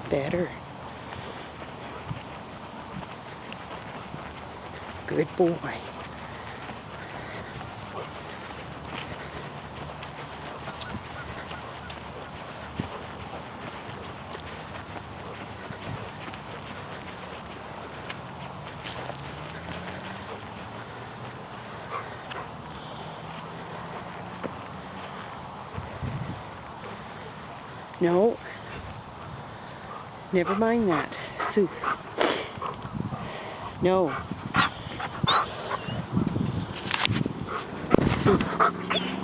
Better. Good boy. No. Never mind that. Sue. No. Sue.